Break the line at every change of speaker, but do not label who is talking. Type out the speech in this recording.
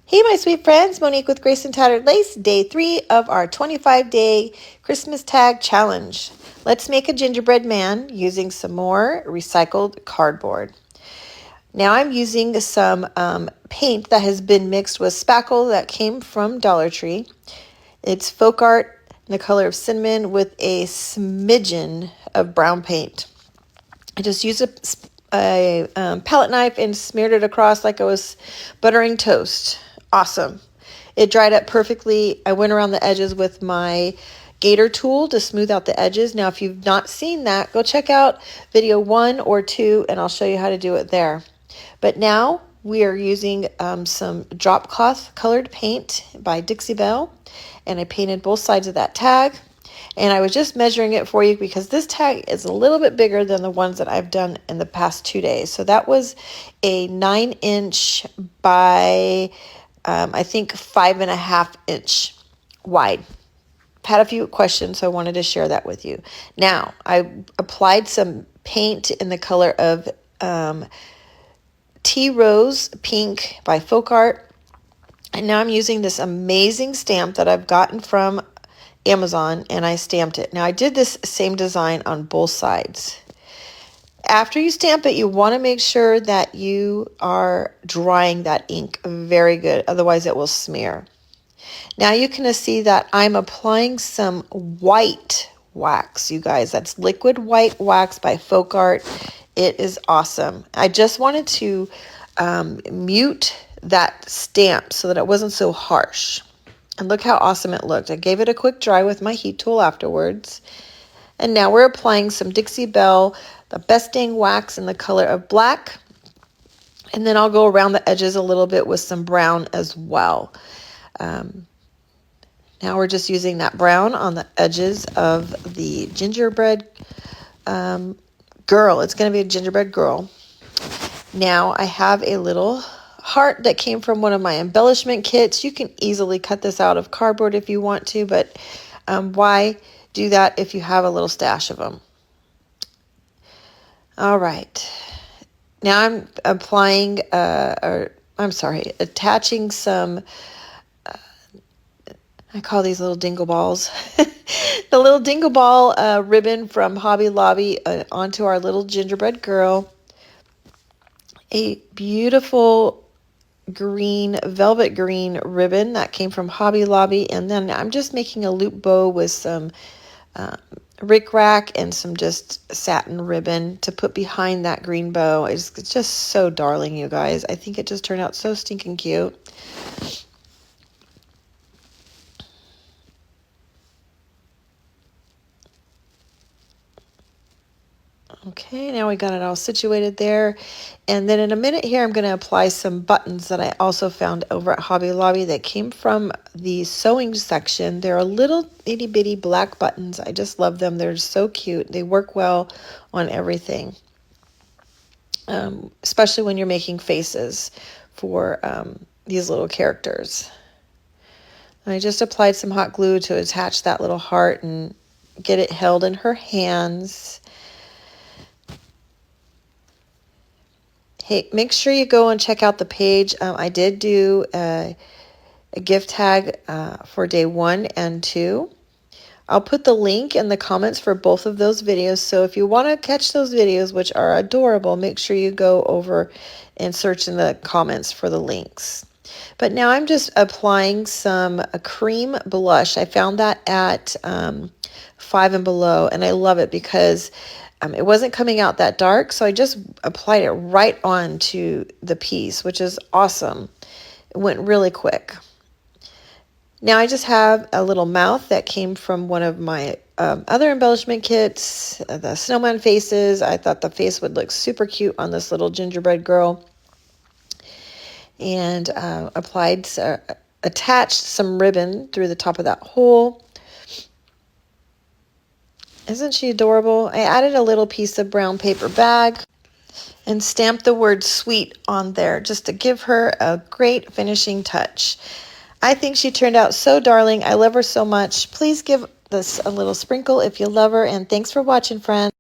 Hey, my sweet friends, Monique with Grace and Tattered Lace, day 3 of our 25-day Christmas tag challenge. Let's make a gingerbread man using some more recycled cardboard. Now I'm using some paint that has been mixed with spackle that came from Dollar Tree. It's folk art in the color of cinnamon with a smidgen of brown paint. I just used a palette knife and smeared it across like I was buttering toast. Awesome. It dried up perfectly. I went around the edges with my gator tool to smooth out the edges. Now, if you've not seen that, go check out video 1 or 2 and I'll show you how to do it there. But now we are using some drop cloth colored paint by Dixie Belle, and I painted both sides of that tag. And I was just measuring it for you because this tag is a little bit bigger than the ones that I've done in the past 2 days. So that was a 9-inch by I think 5.5-inch wide. Had a few questions, so I wanted to share that with you. Now, I applied some paint in the color of Tea Rose Pink by Folk Art. And now I'm using this amazing stamp that I've gotten from Amazon, and I stamped it. Now, I did this same design on both sides. After you stamp it, you want to make sure that you are drying that ink very good, otherwise it will smear. Now you can see that I'm applying some white wax, you guys. That's liquid white wax by Folk Art. It is awesome. I just wanted to mute that stamp so that it wasn't so harsh. And look how awesome it looked. I gave it a quick dry with my heat tool afterwards. And now we're applying some Dixie Belle, the Best Dang wax in the color of black. And then I'll go around the edges a little bit with some brown as well. Now we're just using that brown on the edges of the gingerbread girl. It's going to be a gingerbread girl. Now I have a little heart that came from one of my embellishment kits. You can easily cut this out of cardboard if you want to, but why do that if you have a little stash of them? All right. Now I'm applying, attaching some, I call these little dingle balls, the little dingle ball ribbon from Hobby Lobby onto our little gingerbread girl. A beautiful green, velvet green ribbon that came from Hobby Lobby. And then I'm just making a loop bow with some rickrack and some just satin ribbon to put behind that green bow. It's just so darling, you guys. I think it just turned out so stinking cute. Okay, now we got it all situated there. And then in a minute here, I'm going to apply some buttons that I also found over at Hobby Lobby that came from the sewing section. They're a little itty bitty black buttons. I just love them. They're so cute. They work well on everything, especially when you're making faces for these little characters. And I just applied some hot glue to attach that little heart and get it held in her hands. Hey, make sure you go and check out the page. I did do a gift tag for day 1 and 2. I'll put the link in the comments for both of those videos. So if you want to catch those videos, which are adorable, make sure you go over and search in the comments for the links. But now I'm just applying some cream blush. I found that at 5 and Below, and I love it because it wasn't coming out that dark, so I just applied it right onto the piece, which is awesome. It went really quick. Now I just have a little mouth that came from one of my other embellishment kits, the snowman faces. I thought the face would look super cute on this little gingerbread girl. And attached some ribbon through the top of that hole. Isn't she adorable? I added a little piece of brown paper bag and stamped the word sweet on there just to give her a great finishing touch. I think she turned out so darling. I love her so much. Please give this a little sprinkle if you love her, and thanks for watching, friends.